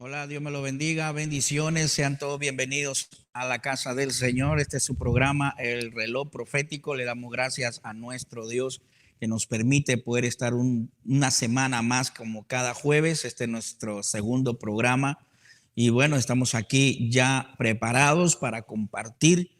Hola, Dios me lo bendiga, bendiciones, sean todos bienvenidos a la casa del Señor. Este es su programa, El Reloj Profético. Le damos gracias a nuestro Dios que nos permite poder estar una semana más como cada jueves. Este es nuestro segundo programa y bueno, estamos aquí ya preparados para compartir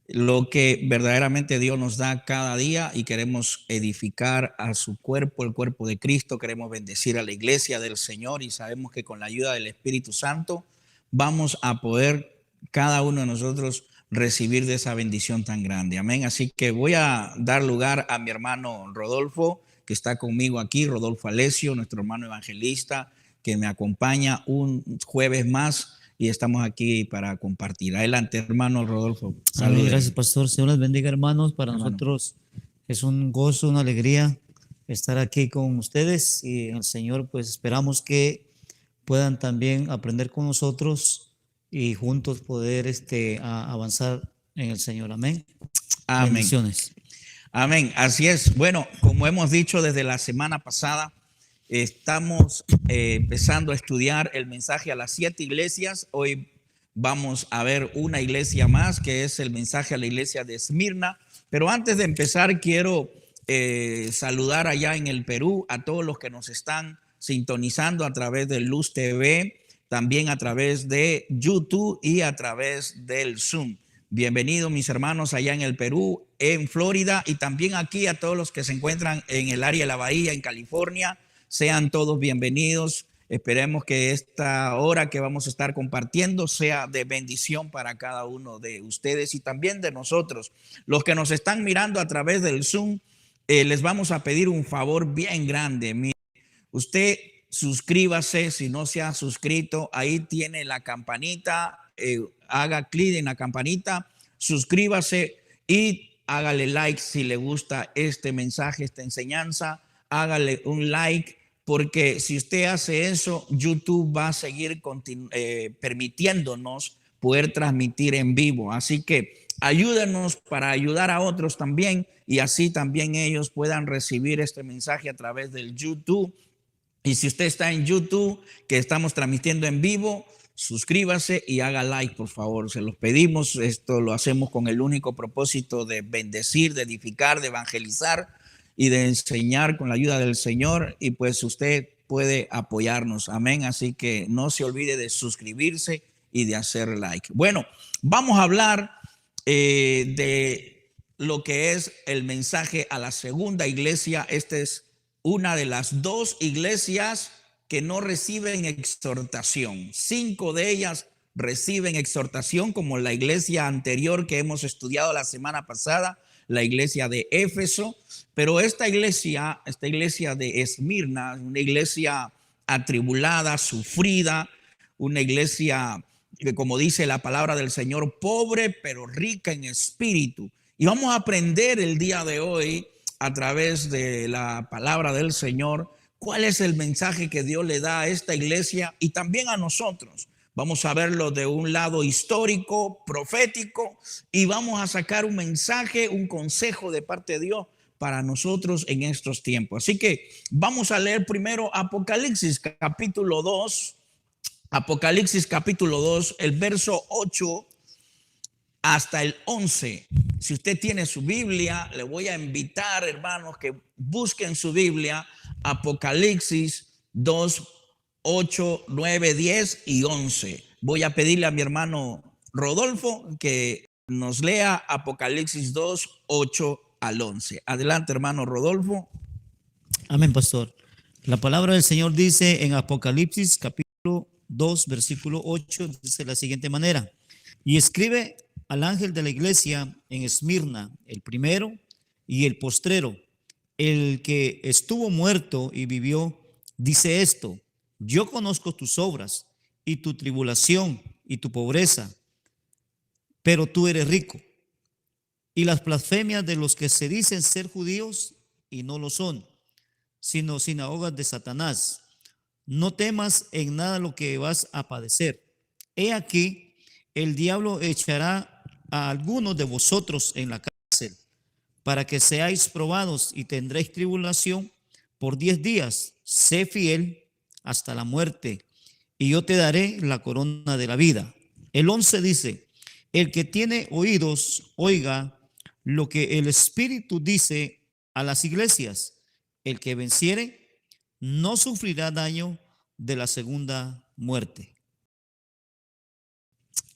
lo que verdaderamente Dios nos da cada día y queremos edificar a su cuerpo, el cuerpo de Cristo, queremos bendecir a la iglesia del Señor y sabemos que con la ayuda del Espíritu Santo vamos a poder cada uno de nosotros recibir de esa bendición tan grande. Amén. Así que voy a dar lugar a mi hermano Rodolfo, que está conmigo aquí, Rodolfo Alessio, nuestro hermano evangelista, que me acompaña un jueves más y estamos aquí para compartir. Adelante, hermano Rodolfo. Amén, gracias, Salúdenme, pastor. Señor les bendiga, hermanos. Para hermano. nosotros es un gozo, una alegría estar aquí con ustedes y el Señor, pues esperamos que puedan también aprender con nosotros y juntos poder avanzar en el Señor. Amén. Amén. Bendiciones. Amén. Así es. Bueno, como hemos dicho desde la semana pasada, estamos empezando a estudiar el mensaje a las 7 iglesias. Hoy vamos a ver una iglesia más, que es el mensaje a la iglesia de Esmirna. Pero antes de empezar, quiero saludar allá en el Perú a todos los que nos están sintonizando a través de Luz TV, también a través de YouTube y a través del Zoom. Bienvenidos mis hermanos allá en el Perú, en Florida y también aquí a todos los que se encuentran en el área de la Bahía, en California. Sean todos bienvenidos. Esperemos que esta hora que vamos a estar compartiendo sea de bendición para cada uno de ustedes y también de nosotros. Los que nos están mirando a través del Zoom, les vamos a pedir un favor bien grande. Mire, usted suscríbase si no se ha suscrito. Ahí tiene la campanita. Haga clic en la campanita, suscríbase y hágale like si le gusta este mensaje, esta enseñanza. Hágale un like porque si usted hace eso, YouTube va a seguir permitiéndonos poder transmitir en vivo. Así que ayúdenos para ayudar a otros también y así también ellos puedan recibir este mensaje a través del YouTube. Y si usted está en YouTube, que estamos transmitiendo en vivo, suscríbase y haga like, por favor. Se los pedimos. Esto lo hacemos con el único propósito de bendecir, de edificar, de evangelizar y de enseñar con la ayuda del Señor. Y pues usted puede apoyarnos. Amén. Así que no se olvide de suscribirse y de hacer like. Bueno, vamos a hablar de lo que es el mensaje a la segunda iglesia. Este es una de las 2 iglesias que no reciben exhortación. 5 de ellas reciben exhortación, como la iglesia anterior que hemos estudiado la semana pasada, la iglesia de Éfeso. Pero esta iglesia de Esmirna, una iglesia atribulada, sufrida, una iglesia que, como dice la palabra del Señor, pobre pero rica en espíritu. Y vamos a aprender el día de hoy a través de la palabra del Señor cuál es el mensaje que Dios le da a esta iglesia y también a nosotros. Vamos a verlo de un lado histórico, profético, y vamos a sacar un mensaje, un consejo de parte de Dios para nosotros en estos tiempos. Así que vamos a leer primero Apocalipsis capítulo 2, Apocalipsis capítulo 2, el verso 8 hasta el 11. Si usted tiene su Biblia, le voy a invitar, hermanos, que busquen su Biblia, Apocalipsis 2, 8, 9, 10 y 11. Voy a pedirle a mi hermano Rodolfo que nos lea Apocalipsis 2, 8 al 11. Adelante, hermano Rodolfo. Amén, pastor. La palabra del Señor dice en Apocalipsis capítulo 2, versículo 8, dice de la siguiente manera: y escribe al ángel de la iglesia en Esmirna, el primero y el postrero, el que estuvo muerto y vivió, dice esto: yo conozco tus obras y tu tribulación y tu pobreza, pero tú eres rico, y las blasfemias de los que se dicen ser judíos y no lo son, sino sinagogas de Satanás. No temas en nada lo que vas a padecer. He aquí, el diablo echará a algunos de vosotros en la cárcel, para que seáis probados y tendréis tribulación por 10 días. Sé fiel hasta la muerte, y yo te daré la corona de la vida. El 11 dice, el que tiene oídos, oiga lo que el Espíritu dice a las iglesias. El que venciere no sufrirá daño de la segunda muerte.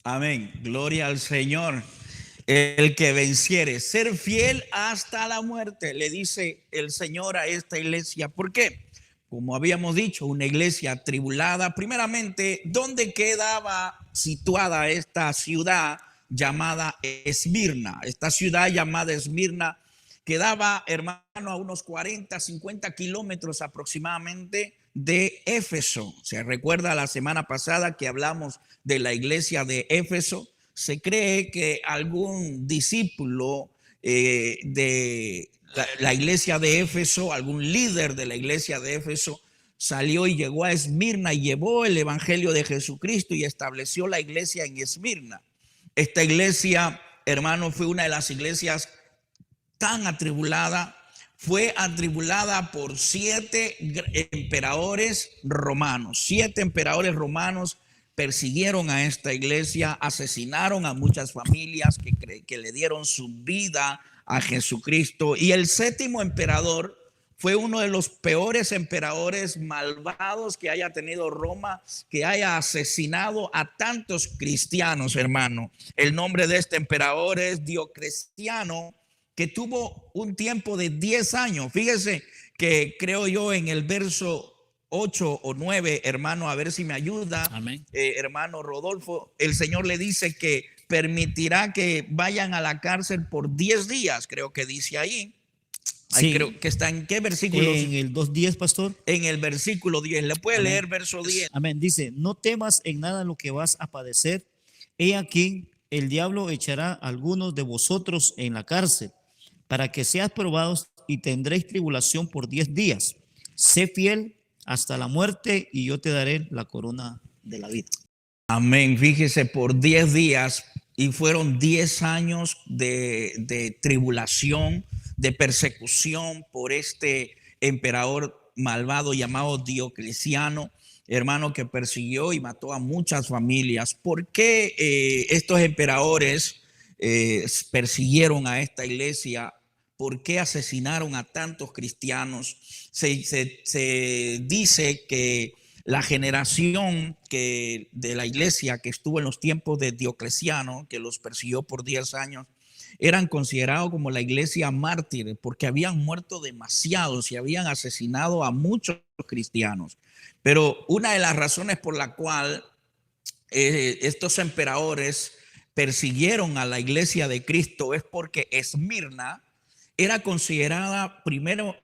Amén. Gloria al Señor. El que venciere, ser fiel hasta la muerte, le dice el Señor a esta iglesia. ¿Por qué? Como habíamos dicho, una iglesia atribulada. Primeramente, ¿dónde quedaba situada esta ciudad llamada Esmirna? Esta ciudad llamada Esmirna quedaba, hermano, a unos 40, 50 kilómetros aproximadamente de Éfeso. Se recuerda la semana pasada que hablamos de la iglesia de Éfeso. Se cree que algún discípulo de la iglesia de Éfeso, algún líder de la iglesia de Éfeso, salió y llegó a Esmirna y llevó el evangelio de Jesucristo y estableció la iglesia en Esmirna. Esta iglesia, hermano, fue una de las iglesias tan atribulada. Fue atribulada por 7 emperadores romanos. 7 emperadores romanos persiguieron a esta iglesia, asesinaron a muchas familias que le dieron su vida a Jesucristo. Y el 7º emperador fue uno de los peores emperadores malvados que haya tenido Roma, que haya asesinado a tantos cristianos, hermano. El nombre de este emperador es Diocleciano, que tuvo un tiempo de 10 años. Fíjese que creo yo en el verso 8 o 9, hermano, a ver si me ayuda. Amén. Hermano Rodolfo, el Señor le dice que permitirá que vayan a la cárcel por 10 días, creo que dice ahí. Sí. Creo que está en qué versículo. En el 2:10, pastor. En el versículo 10. ¿Le puede Amén. leer verso 10? Amén. Dice, no temas en nada lo que vas a padecer. He aquí, el diablo echará a algunos de vosotros en la cárcel para que seas probados y tendréis tribulación por 10 días. Sé fiel hasta la muerte y yo te daré la corona de la vida. Amén. Fíjese, por 10 días, y fueron 10 años de tribulación, de persecución por este emperador malvado llamado Diocleciano, hermano, que persiguió y mató a muchas familias. ¿Por qué estos emperadores persiguieron a esta iglesia? ¿Por qué asesinaron a tantos cristianos? Se dice que la generación de la iglesia que estuvo en los tiempos de Diocleciano, que los persiguió por 10 años, eran considerados como la iglesia mártir, porque habían muerto demasiados y habían asesinado a muchos cristianos. Pero una de las razones por la cual estos emperadores persiguieron a la iglesia de Cristo es porque Esmirna era considerada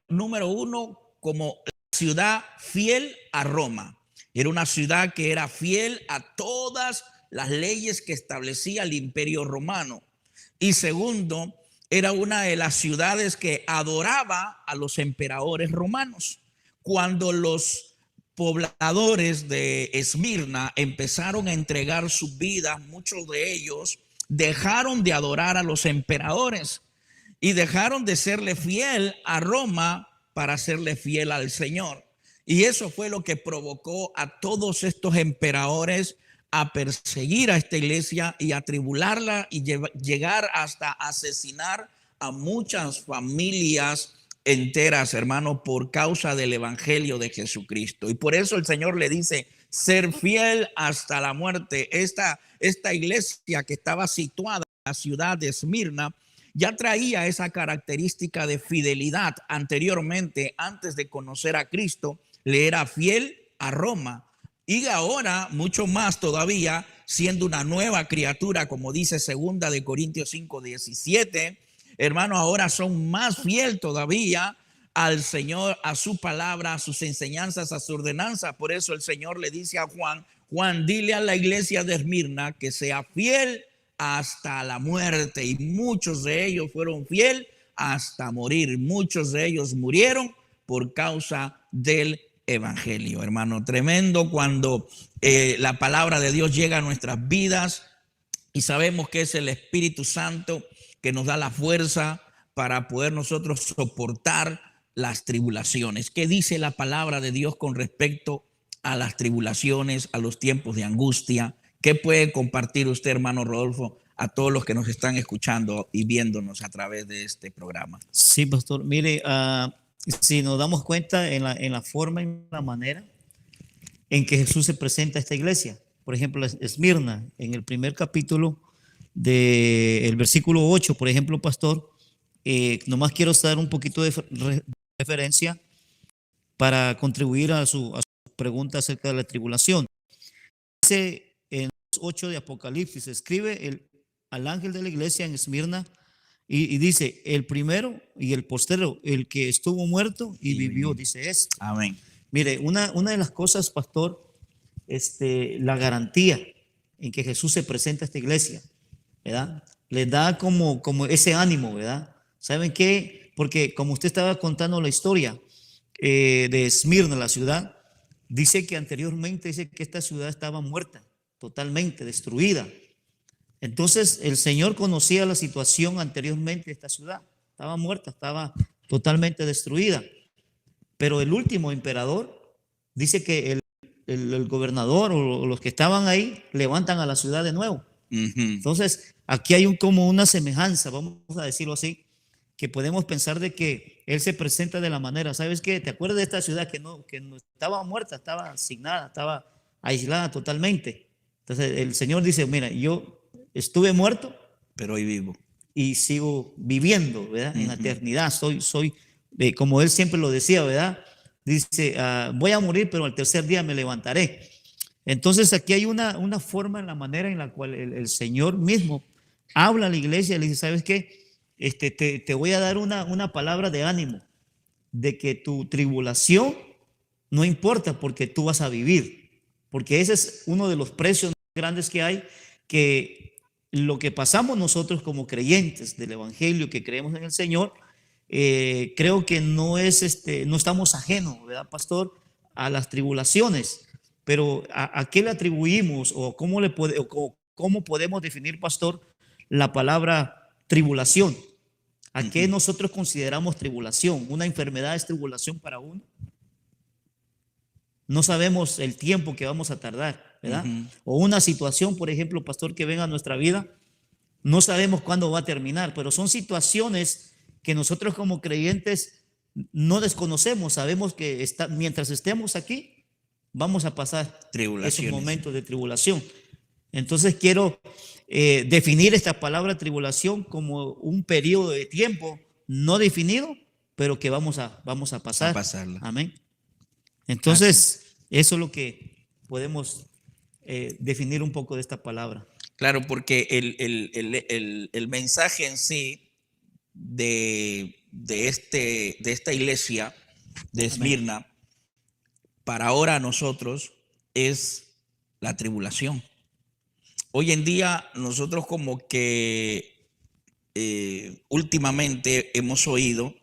número uno, como la ciudad fiel a Roma. Era una ciudad que era fiel a todas las leyes que establecía el Imperio Romano. Y segundo, era una de las ciudades que adoraba a los emperadores romanos. Cuando los pobladores de Esmirna empezaron a entregar sus vidas, muchos de ellos dejaron de adorar a los emperadores y dejaron de serle fiel a Roma para serle fiel al Señor. Y eso fue lo que provocó a todos estos emperadores a perseguir a esta iglesia y a tribularla y llegar hasta asesinar a muchas familias enteras, hermano, por causa del evangelio de Jesucristo. Y por eso el Señor le dice, ser fiel hasta la muerte. Esta iglesia que estaba situada en la ciudad de Esmirna ya traía esa característica de fidelidad anteriormente. Antes de conocer a Cristo, le era fiel a Roma. Y ahora, mucho más todavía, siendo una nueva criatura, como dice 2 de Corintios 5:17, hermano, ahora son más fiel todavía al Señor, a su palabra, a sus enseñanzas, a su ordenanza. Por eso el Señor le dice a Juan, dile a la iglesia de Esmirna que sea fiel hasta la muerte. Y muchos de ellos fueron fiel hasta morir. Muchos de ellos murieron por causa del evangelio, hermano. Tremendo cuando la palabra de Dios llega a nuestras vidas y sabemos que es el Espíritu Santo que nos da la fuerza para poder nosotros soportar las tribulaciones. ¿Qué dice la palabra de Dios con respecto a las tribulaciones, a los tiempos de angustia? ¿Qué puede compartir usted, hermano Rodolfo, a todos los que nos están escuchando y viéndonos a través de este programa? Sí, pastor. Mire, si nos damos cuenta en la forma, en la manera en que Jesús se presenta a esta iglesia. Por ejemplo, Esmirna, en el primer capítulo del versículo 8, por ejemplo, pastor, nomás quiero dar un poquito de referencia para contribuir a su pregunta acerca de la tribulación. Dice en 8 de Apocalipsis, escribe al ángel de la iglesia en Esmirna y dice, el primero y el postero, el que estuvo muerto y vivió, dice esto. Amén. Mire, una de las cosas, pastor, la garantía en que Jesús se presenta a esta iglesia, ¿verdad? Les da como ese ánimo, ¿verdad? ¿Saben qué? Porque como usted estaba contando la historia de Esmirna, la ciudad, dice que anteriormente dice que esta ciudad estaba muerta, totalmente destruida. Entonces el Señor conocía la situación anteriormente de esta ciudad. Estaba muerta, estaba totalmente destruida. Pero el último emperador dice que el gobernador o los que estaban ahí levantan a la ciudad de nuevo. Entonces aquí hay como una semejanza, vamos a decirlo así, que podemos pensar de que Él se presenta de la manera, ¿sabes qué? ¿Te acuerdas de esta ciudad que no estaba muerta, estaba asignada, estaba aislada totalmente? Entonces el Señor dice, mira, yo estuve muerto, pero hoy vivo y sigo viviendo, ¿verdad? En la eternidad, soy como Él siempre lo decía, ¿verdad? Dice, voy a morir, pero al tercer día me levantaré. Entonces aquí hay una forma en la manera en la cual el Señor mismo habla a la iglesia y le dice, ¿sabes qué? Te voy a dar una palabra de ánimo, de que tu tribulación no importa porque tú vas a vivir, porque ese es uno de los precios grandes que hay, que lo que pasamos nosotros como creyentes del Evangelio, que creemos en el Señor, creo que no estamos ajenos, ¿verdad, pastor?, a las tribulaciones, pero ¿a qué le atribuimos o cómo podemos definir, pastor, la palabra tribulación? ¿A qué nosotros consideramos tribulación? ¿Una enfermedad es tribulación para uno? No sabemos el tiempo que vamos a tardar, ¿verdad? O una situación, por ejemplo, pastor, que venga a nuestra vida, no sabemos cuándo va a terminar, pero son situaciones que nosotros como creyentes no desconocemos. Sabemos que mientras estemos aquí, vamos a pasar esos momentos de tribulación. Entonces quiero definir esta palabra tribulación como un periodo de tiempo no definido, pero que vamos a pasar. A pasarla. Amén. Entonces, eso es lo que podemos definir un poco de esta palabra. Claro, porque el mensaje en sí de esta iglesia de Esmirna, para ahora nosotros, es la tribulación. Hoy en día nosotros como que últimamente hemos oído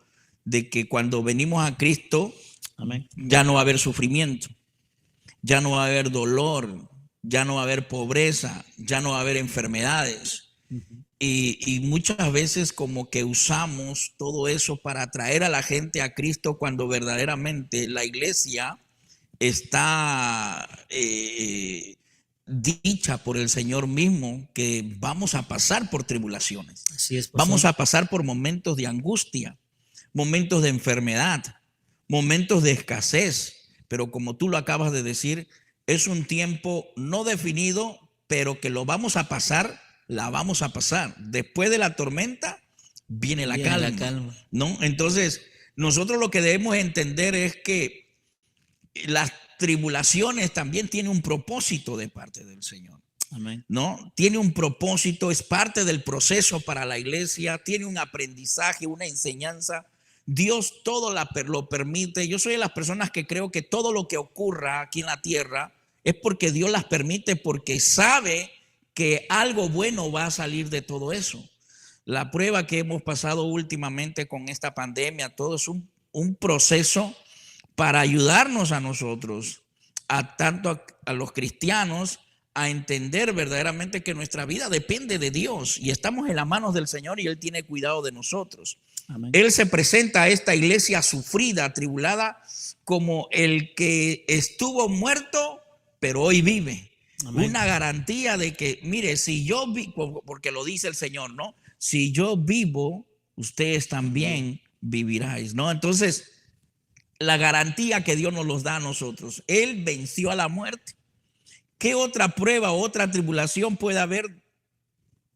de que cuando venimos a Cristo, amén, ya no va a haber sufrimiento, ya no va a haber dolor, ya no va a haber pobreza, ya no va a haber enfermedades. Y muchas veces como que usamos todo eso para atraer a la gente a Cristo, cuando verdaderamente la iglesia está dicha por el Señor mismo que vamos a pasar por tribulaciones. Así es, vamos a pasar por momentos de angustia, momentos de enfermedad, momentos de escasez, pero como tú lo acabas de decir, es un tiempo no definido, pero que lo vamos a pasar, la vamos a pasar. Después de la tormenta viene la calma, ¿no? Entonces, nosotros lo que debemos entender es que las tribulaciones también tienen un propósito de parte del Señor. Amén. ¿No? Tiene un propósito, es parte del proceso para la iglesia, tiene un aprendizaje, una enseñanza. Dios todo lo permite. Yo soy de las personas que creo que todo lo que ocurra aquí en la tierra es porque Dios las permite, porque sabe que algo bueno va a salir de todo eso. La prueba que hemos pasado últimamente con esta pandemia, todo es un proceso para ayudarnos a nosotros, tanto a los cristianos, a entender verdaderamente que nuestra vida depende de Dios y estamos en las manos del Señor y Él tiene cuidado de nosotros. Amén. Él se presenta a esta iglesia sufrida, atribulada, como el que estuvo muerto, pero hoy vive. Amén. Una garantía de que, mire, si yo vivo, porque lo dice el Señor, ¿no? Si yo vivo, ustedes también viviráis, ¿no? Entonces, la garantía que Dios nos los da a nosotros. Él venció a la muerte. ¿Qué otra prueba o otra tribulación puede haber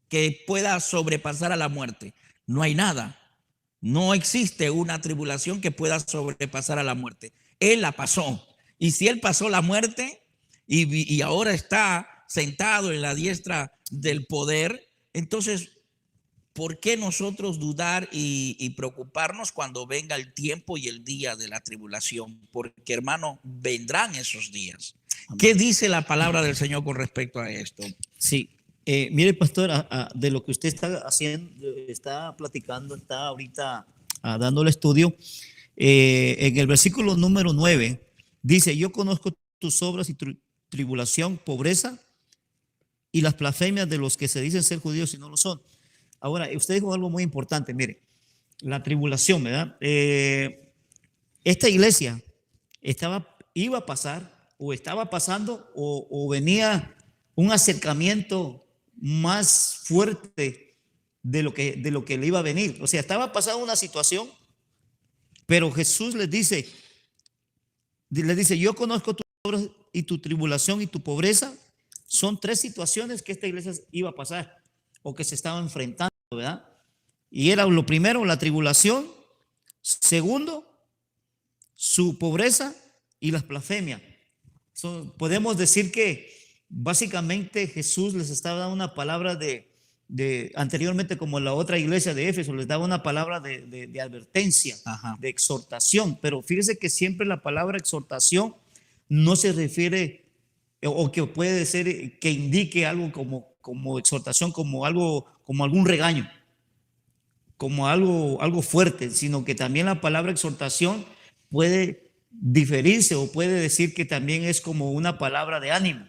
que pueda sobrepasar a la muerte? No hay nada. No existe una tribulación que pueda sobrepasar a la muerte. Él la pasó. Y si él pasó la muerte y ahora está sentado en la diestra del poder, entonces, ¿por qué nosotros dudar y preocuparnos cuando venga el tiempo y el día de la tribulación? Porque, hermano, vendrán esos días. Amén. ¿Qué dice la palabra del Señor con respecto a esto? Sí, mire, pastor, de lo que usted está haciendo, está platicando, está ahorita dando el estudio, en el versículo número 9, dice: yo conozco tus obras y tu tribulación, pobreza y las blasfemias de los que se dicen ser judíos y no lo son. Ahora, usted dijo algo muy importante, mire, la tribulación, ¿verdad? Esta iglesia iba a pasar, o estaba pasando, o venía un acercamiento más fuerte de lo que le iba a venir. O sea, estaba pasando una situación, pero Jesús les dice, yo conozco tus obras y tu tribulación y tu pobreza. Son tres situaciones que esta iglesia iba a pasar o que se estaba enfrentando, ¿verdad? Y era lo primero, la tribulación; segundo, su pobreza y las blasfemias. Podemos decir que básicamente Jesús les estaba dando una palabra anteriormente, como la otra iglesia de Éfeso, les daba una palabra de advertencia, Ajá. de exhortación. Pero fíjese que siempre la palabra exhortación no se refiere, o que puede ser que indique algo como exhortación, como algún regaño, como algo fuerte, sino que también la palabra exhortación puede diferirse, o puede decir que también es como una palabra de ánimo.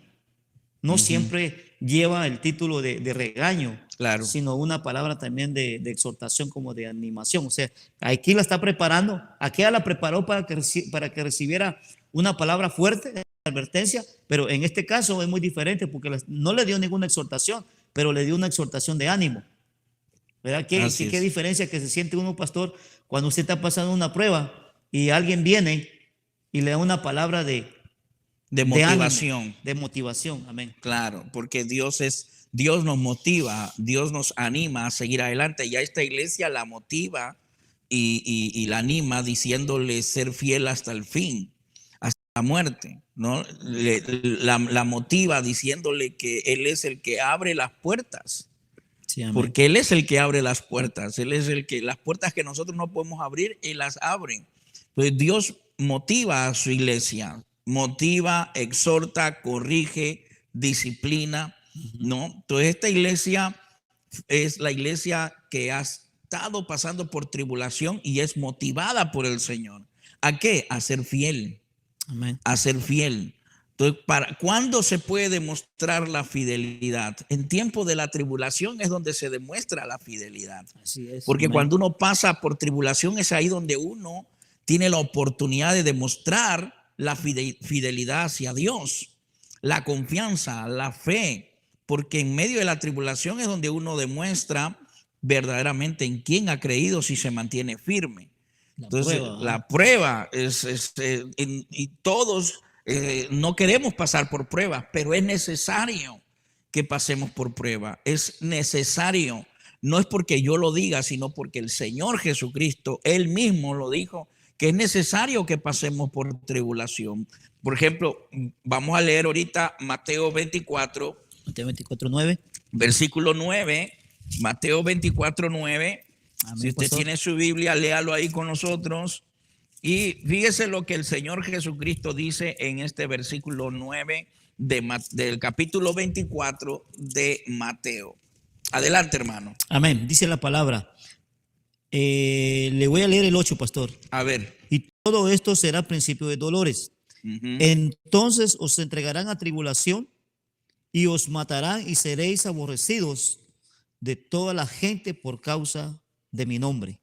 No siempre lleva el título de regaño, Claro. sino una palabra también de exhortación, como de animación. O sea, aquí la está preparando, aquí la preparó para que recibiera una palabra fuerte de advertencia, pero en este caso es muy diferente, porque no le dio ninguna exhortación, pero le dio una exhortación de ánimo. ¿Verdad? ¿Qué diferencia que se siente uno, pastor, cuando usted está pasando una prueba y alguien viene y le da una palabra de motivación. ánimo, de motivación? Amén. Claro, porque Dios nos motiva, Dios nos anima a seguir adelante. Y a esta iglesia la motiva y la anima diciéndole ser fiel hasta el fin, hasta la muerte, ¿no? La motiva diciéndole que Él es el que abre las puertas. Sí, amén. Porque Él es el que abre las puertas. Él es el que, las puertas que nosotros no podemos abrir, Él las abre. Entonces Dios motiva a su iglesia, motiva, exhorta, corrige, disciplina, ¿no? Entonces esta iglesia es la iglesia que ha estado pasando por tribulación y es motivada por el Señor. ¿A qué? A ser fiel. Amén. A ser fiel. Entonces, ¿cuándo se puede demostrar la fidelidad? En tiempo de la tribulación es donde se demuestra la fidelidad. Así es. Porque amén. Cuando uno pasa por tribulación es ahí donde uno tiene la oportunidad de demostrar la fidelidad hacia Dios, la confianza, la fe, porque en medio de la tribulación es donde uno demuestra verdaderamente en quién ha creído, si se mantiene firme. Entonces, la prueba y todos no queremos pasar por pruebas, pero es necesario que pasemos por prueba. Es necesario. No es porque yo lo diga, sino porque el Señor Jesucristo, Él mismo lo dijo, que es necesario que pasemos por tribulación. Por ejemplo, vamos a leer ahorita Mateo 24. Mateo 24, 9. Versículo 9. Mateo 24, 9. Amén, si usted pastor. tiene su Biblia, léalo ahí con nosotros. Y fíjese lo que el Señor Jesucristo dice en este versículo 9 del capítulo 24 de Mateo. Adelante, hermano. Amén. Dice la palabra. Le voy a leer el 8, pastor. A ver. Y todo esto será principio de dolores. Entonces os entregarán a tribulación y os matarán y seréis aborrecidos de toda la gente por causa de mi nombre.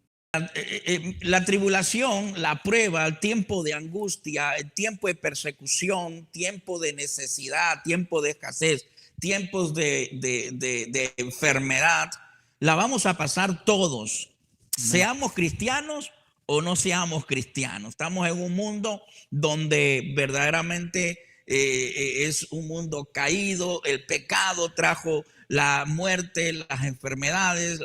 la tribulación, la prueba, el tiempo de angustia, el tiempo de persecución, tiempo de necesidad, tiempo de escasez, tiempos de enfermedad, la vamos a pasar todos, seamos cristianos o no seamos cristianos. Estamos en un mundo donde verdaderamente es un mundo caído, el pecado trajo la muerte, las enfermedades,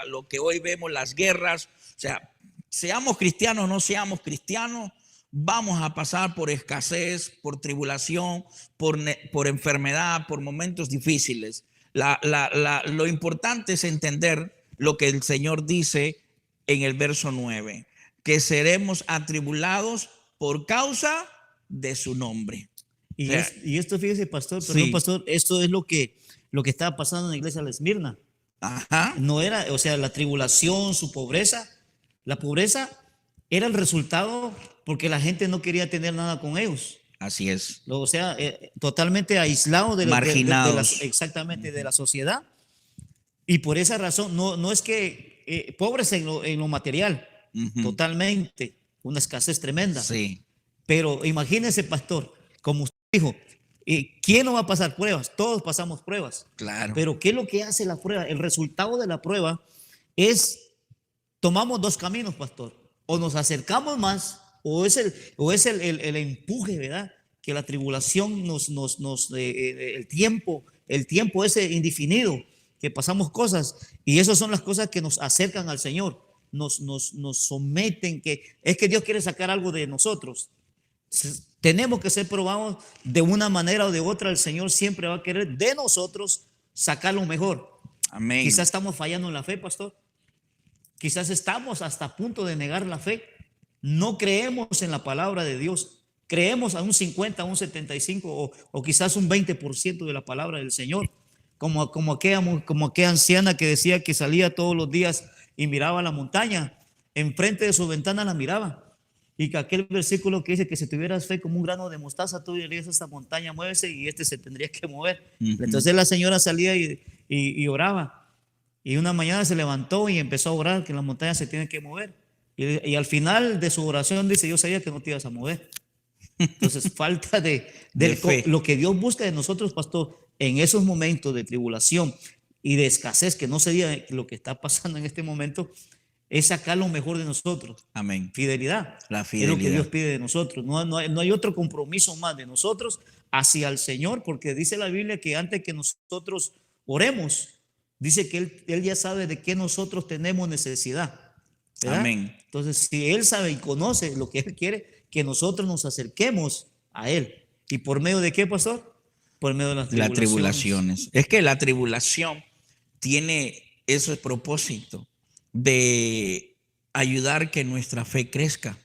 lo que hoy vemos, las guerras. O sea, seamos cristianos o no seamos cristianos, vamos a pasar por escasez, por tribulación, por enfermedad, por momentos difíciles. Lo importante es entender lo que el Señor dice en el verso 9, que seremos atribulados por causa de su nombre. Y, O sea, y esto, fíjese, pastor, sí. perdón, pastor, esto es lo que estaba pasando en la iglesia de Esmirna. Ajá. No era, o sea, la tribulación, su pobreza, la pobreza era el resultado porque la gente no quería tener nada con ellos. Así es. O sea, totalmente aislado Marginados. exactamente de la sociedad. Y por esa razón, no es que pobres en lo material, totalmente, una escasez tremenda. Sí. Pero imagínese, pastor, como usted dijo, ¿quién no va a pasar pruebas? Todos pasamos pruebas. Claro. Pero ¿qué es lo que hace la prueba? El resultado de la prueba es, tomamos dos caminos, pastor. O nos acercamos más, o es el empuje, ¿verdad? Que la tribulación el tiempo ese indefinido, que pasamos cosas, y esas son las cosas que nos acercan al Señor, nos someten, que es que Dios quiere sacar algo de nosotros. Tenemos que ser probados de una manera o de otra. El Señor siempre va a querer de nosotros sacar lo mejor. Amén. Quizás estamos fallando en la fe, pastor. Quizás estamos hasta a punto de negar la fe. No creemos en la palabra de Dios. Creemos a un 50, a un 75 o quizás un 20% de la palabra del Señor. Como aquella anciana que decía que salía todos los días y miraba la montaña. Enfrente de su ventana la miraba. Y que aquel versículo que dice que si tuvieras fe como un grano de mostaza, tú dirías esta montaña muévese y se tendría que mover. Entonces la señora salía y oraba. Y una mañana se levantó y empezó a orar que la montaña se tiene que mover. Y al final de su oración dice, yo sabía que no te ibas a mover. Entonces falta de fe. Lo que Dios busca de nosotros, pastor, en esos momentos de tribulación y de escasez, que no sería lo que está pasando en este momento, es sacar lo mejor de nosotros. Amén. Fidelidad. La fidelidad. Es lo que Dios pide de nosotros. No hay otro compromiso más de nosotros hacia el Señor, porque dice la Biblia que antes que nosotros oremos, dice que Él ya sabe de qué nosotros tenemos necesidad. ¿Verdad? Amén. Entonces, si Él sabe y conoce lo que Él quiere, que nosotros nos acerquemos a Él. ¿Y por medio de qué, pastor? Por medio de las tribulaciones. Es que la tribulación tiene ese propósito de ayudar que nuestra fe crezca.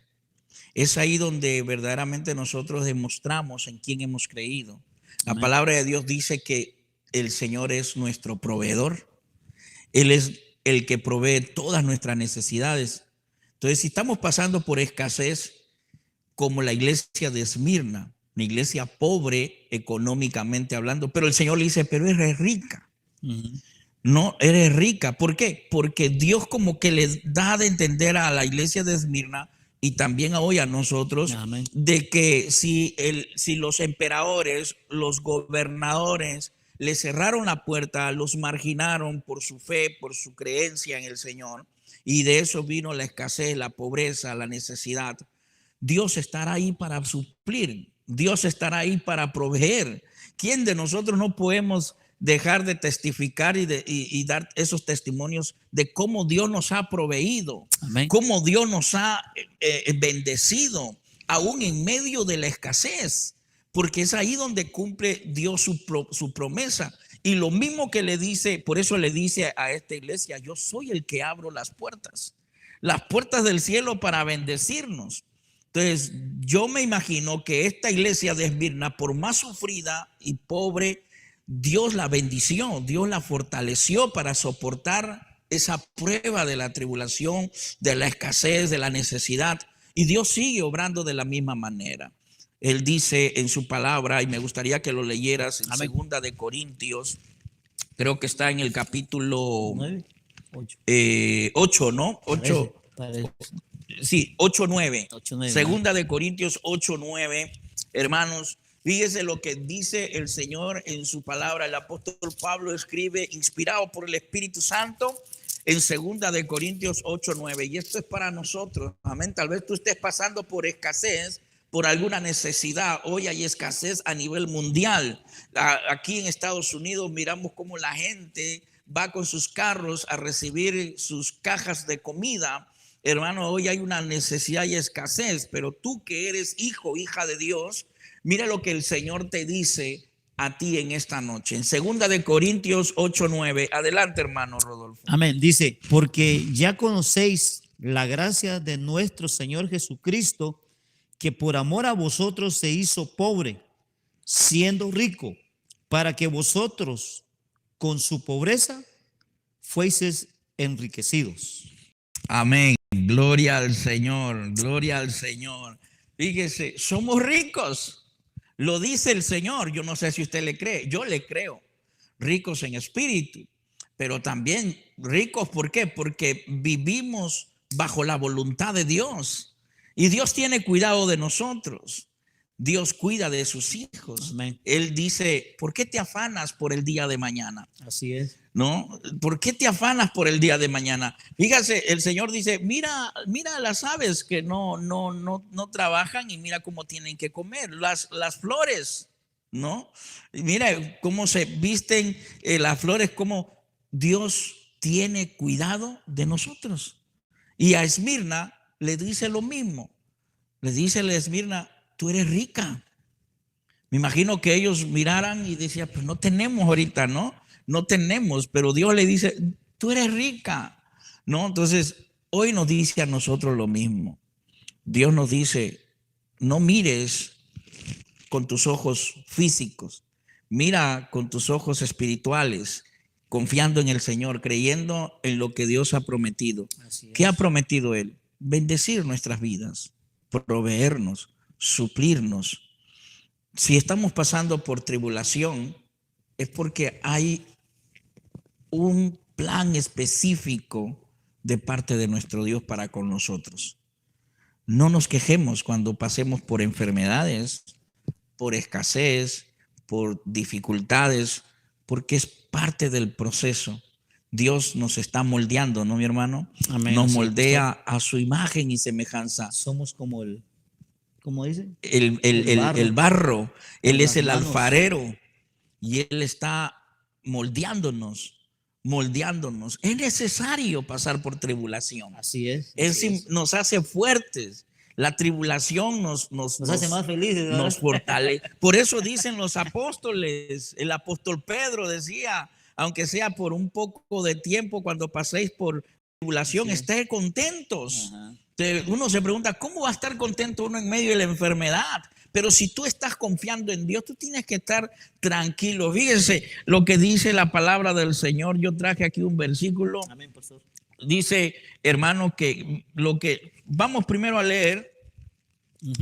Es ahí donde verdaderamente nosotros demostramos en quién hemos creído. La palabra de Dios dice que el Señor es nuestro proveedor. Él es el que provee todas nuestras necesidades. Entonces, si estamos pasando por escasez, como la iglesia de Esmirna, una iglesia pobre económicamente hablando, pero el Señor le dice, pero eres rica. No, eres rica. ¿Por qué? Porque Dios como que le da de entender a la iglesia de Esmirna y también hoy a nosotros, amén, de que si los emperadores, los gobernadores le cerraron la puerta, los marginaron por su fe, por su creencia en el Señor, y de eso vino la escasez, la pobreza, la necesidad, Dios estará ahí para suplir, Dios estará ahí para proveer. ¿Quién de nosotros no podemos dejar de testificar y dar esos testimonios de cómo Dios nos ha proveído, amén, cómo Dios nos ha bendecido, aún en medio de la escasez? Porque es ahí donde cumple Dios su promesa. Y lo mismo que le dice, por eso le dice a esta iglesia, yo soy el que abro las puertas del cielo para bendecirnos. Entonces, yo me imagino que esta iglesia de Esmirna, por más sufrida y pobre, Dios la bendició, Dios la fortaleció para soportar esa prueba de la tribulación, de la escasez, de la necesidad. Y Dios sigue obrando de la misma manera. Él dice en su palabra, y me gustaría que lo leyeras en Segunda de Corintios, creo que está en el capítulo 8, ¿no? 8, Sí, 8:9. 8:9. Segunda de Corintios 8:9. Hermanos, fíjese lo que dice el Señor en su palabra. El apóstol Pablo escribe, inspirado por el Espíritu Santo, en Segunda de Corintios 8:9. Y esto es para nosotros. Amén. Tal vez tú estés pasando por escasez, por alguna necesidad. Hoy hay escasez a nivel mundial. Aquí en Estados Unidos miramos cómo la gente va con sus carros a recibir sus cajas de comida. Hermano, hoy hay una necesidad y escasez, pero tú que eres hijo, hija de Dios, mira lo que el Señor te dice a ti en esta noche. En Segunda de Corintios 8:9. Adelante, hermano Rodolfo. Amén. Dice, porque ya conocéis la gracia de nuestro Señor Jesucristo, que por amor a vosotros se hizo pobre, siendo rico, para que vosotros con su pobreza fueseis enriquecidos. Amén. Gloria al Señor, gloria al Señor. Fíjese, somos ricos. Lo dice el Señor. Yo no sé si usted le cree. Yo le creo. Ricos en espíritu, pero también ricos, ¿por qué? Porque vivimos bajo la voluntad de Dios. Y Dios tiene cuidado de nosotros. Dios cuida de sus hijos. Amén. Él dice, ¿por qué te afanas por el día de mañana? Así es. ¿No? ¿Por qué te afanas por el día de mañana? Fíjase, el Señor dice, mira las aves que no trabajan y mira cómo tienen que comer. Las flores, ¿no? Y mira cómo se visten las flores, cómo Dios tiene cuidado de nosotros. Y a Esmirna le dice lo mismo. Le dice a Esmirna, tú eres rica. Me imagino que ellos miraran y decían, pues no tenemos ahorita, ¿no? No tenemos, pero Dios le dice, tú eres rica, ¿no? Entonces, hoy nos dice a nosotros lo mismo. Dios nos dice, no mires con tus ojos físicos, mira con tus ojos espirituales, confiando en el Señor, creyendo en lo que Dios ha prometido. ¿Qué ha prometido Él? Bendecir nuestras vidas, proveernos, suplirnos. Si estamos pasando por tribulación, es porque hay un plan específico de parte de nuestro Dios para con nosotros. No nos quejemos cuando pasemos por enfermedades, por escasez, por dificultades, porque es parte del proceso. Dios nos está moldeando, ¿no, mi hermano? Amén. Nos Así moldea a su imagen y semejanza. Somos como ¿cómo dice? El barro. Él es el manos. alfarero y Él está moldeándonos. Es necesario pasar por tribulación. Así es. Nos hace fuertes. La tribulación nos hace más felices, ¿verdad? Nos fortalece. Por eso dicen los apóstoles, el apóstol Pedro decía, aunque sea por un poco de tiempo, cuando paséis por tribulación, esté contentos. Ajá. Uno se pregunta, ¿cómo va a estar contento uno en medio de la enfermedad? Pero si tú estás confiando en Dios, tú tienes que estar tranquilo. Fíjense lo que dice la palabra del Señor. Yo traje aquí un versículo. Amén, pastor. Dice, hermano, que vamos primero a leer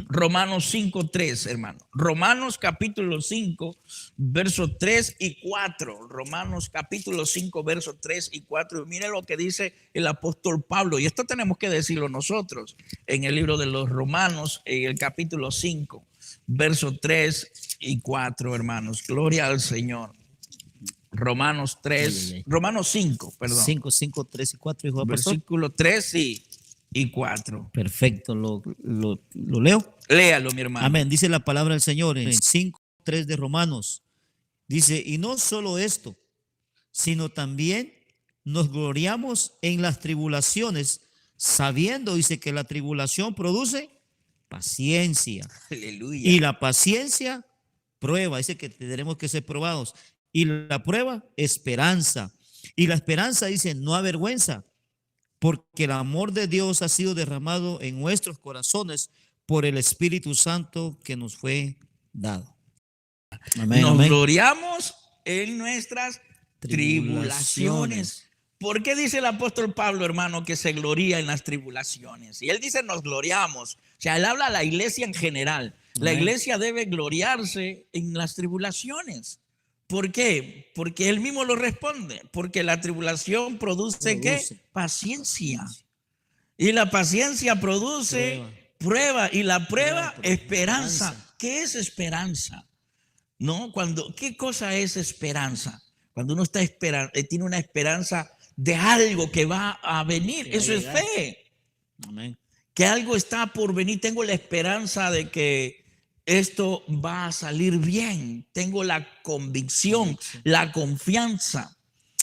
Romanos 5:3, hermano. Romanos capítulo 5, versos 3 y 4. Romanos capítulo 5, versos 3 y 4. Mire lo que dice el apóstol Pablo. Y esto tenemos que decirlo nosotros en el libro de los Romanos, en el capítulo 5, versos 3 y 4, hermanos. Gloria al Señor. Romanos 5, perdón. 5, 3 y 4, hijo de pastor. Versículo 3 y 4. Perfecto, lo leo. Léalo, mi hermano. Amén. Dice la palabra del Señor en 5:3 de Romanos. Dice, y no solo esto, sino también nos gloriamos en las tribulaciones, sabiendo, dice, que la tribulación produce paciencia. Aleluya. Y la paciencia, prueba. Dice que tendremos que ser probados. Y la prueba, esperanza. Y la esperanza, dice, no avergüenza, porque el amor de Dios ha sido derramado en nuestros corazones por el Espíritu Santo que nos fue dado. Amén, nos gloriamos en nuestras tribulaciones. ¿Por qué dice el apóstol Pablo, hermano, que se gloría en las tribulaciones? Y él dice nos gloriamos. O sea, él habla a la iglesia en general. La iglesia debe gloriarse en las tribulaciones. ¿Por qué? Porque él mismo lo responde. Porque la tribulación produce ¿qué? Paciencia. Y la paciencia produce prueba. Y la prueba, Prueba, esperanza. ¿Qué es esperanza? ¿No? ¿Qué cosa es esperanza? Cuando uno está tiene una esperanza de algo que va a venir. Eso es fe. Amén. Que algo está por venir. Tengo la esperanza de que esto va a salir bien. Tengo la convicción, la confianza.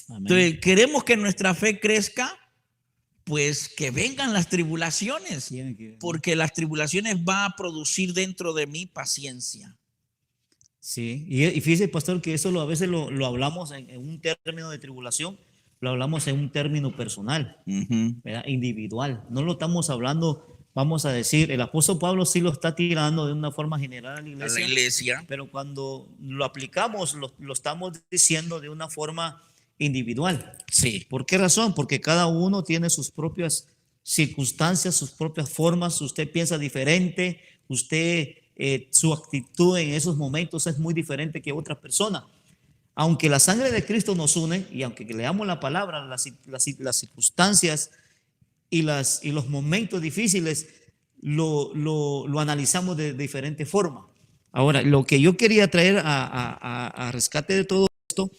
Amén. Entonces, queremos que nuestra fe crezca, pues que vengan las tribulaciones, porque las tribulaciones va a producir dentro de mí paciencia. Sí, y fíjese, pastor, que eso a veces lo hablamos en un término de tribulación, lo hablamos en un término personal, ¿verdad? Individual. No lo estamos hablando, vamos a decir, el apóstol Pablo sí lo está tirando de una forma general a la iglesia, pero cuando lo aplicamos, lo estamos diciendo de una forma individual. Sí. ¿Por qué razón? Porque cada uno tiene sus propias circunstancias, sus propias formas. Usted piensa diferente, su actitud en esos momentos es muy diferente que otra persona. Aunque la sangre de Cristo nos une y aunque leamos la palabra, las circunstancias y los momentos difíciles lo analizamos de diferente forma. Ahora, lo que yo quería traer a rescate de todo esto,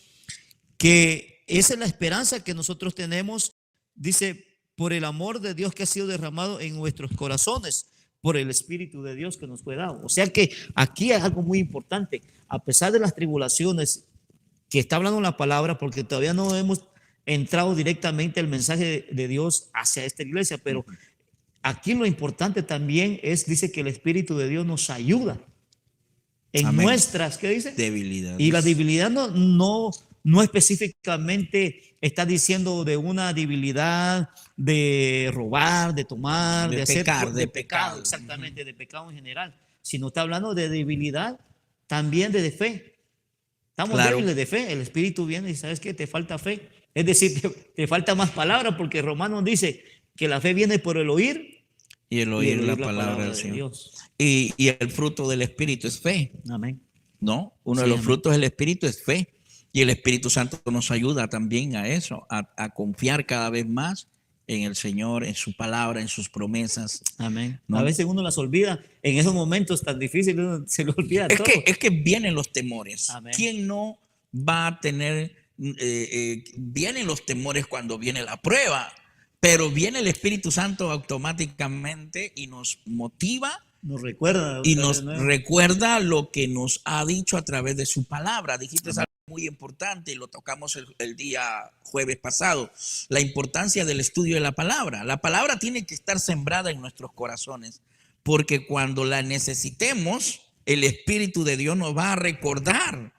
que esa es la esperanza que nosotros tenemos, dice, por el amor de Dios que ha sido derramado en nuestros corazones, por el Espíritu de Dios que nos fue dado. O sea que aquí es algo muy importante, a pesar de las tribulaciones que está hablando la palabra, porque todavía no hemos entrado directamente el mensaje de Dios hacia esta iglesia, pero aquí lo importante también es, dice que el Espíritu de Dios nos ayuda en Amén. Nuestras, ¿qué dice? Debilidades. Y la debilidad no específicamente está diciendo de una debilidad de robar, de tomar, de hacer pecado, exactamente, de pecado en general, sino está hablando de debilidad también de fe. Estamos débiles de fe. El Espíritu viene y ¿sabes qué? Te falta fe. Es decir, te falta más palabra, porque Romanos dice que la fe viene por el oír y el oír la palabra del Señor. Dios. Y el fruto del Espíritu es fe. Amén. ¿No? Uno de los frutos del Espíritu es fe. Y el Espíritu Santo nos ayuda también a eso, a confiar cada vez más en el Señor, en su palabra, en sus promesas. Amén. ¿No? A veces uno las olvida en esos momentos tan difíciles, se le olvida todo. Es que vienen los temores. Amén. ¿Quién no va a tener? Vienen los temores cuando viene la prueba, pero viene el Espíritu Santo automáticamente y nos motiva. Nos recuerda. Y nos recuerda lo que nos ha dicho a través de su palabra. Dijiste algo muy importante y lo tocamos el día jueves pasado. La importancia del estudio de la palabra. La palabra tiene que estar sembrada en nuestros corazones, porque cuando la necesitemos, el Espíritu de Dios nos va a recordar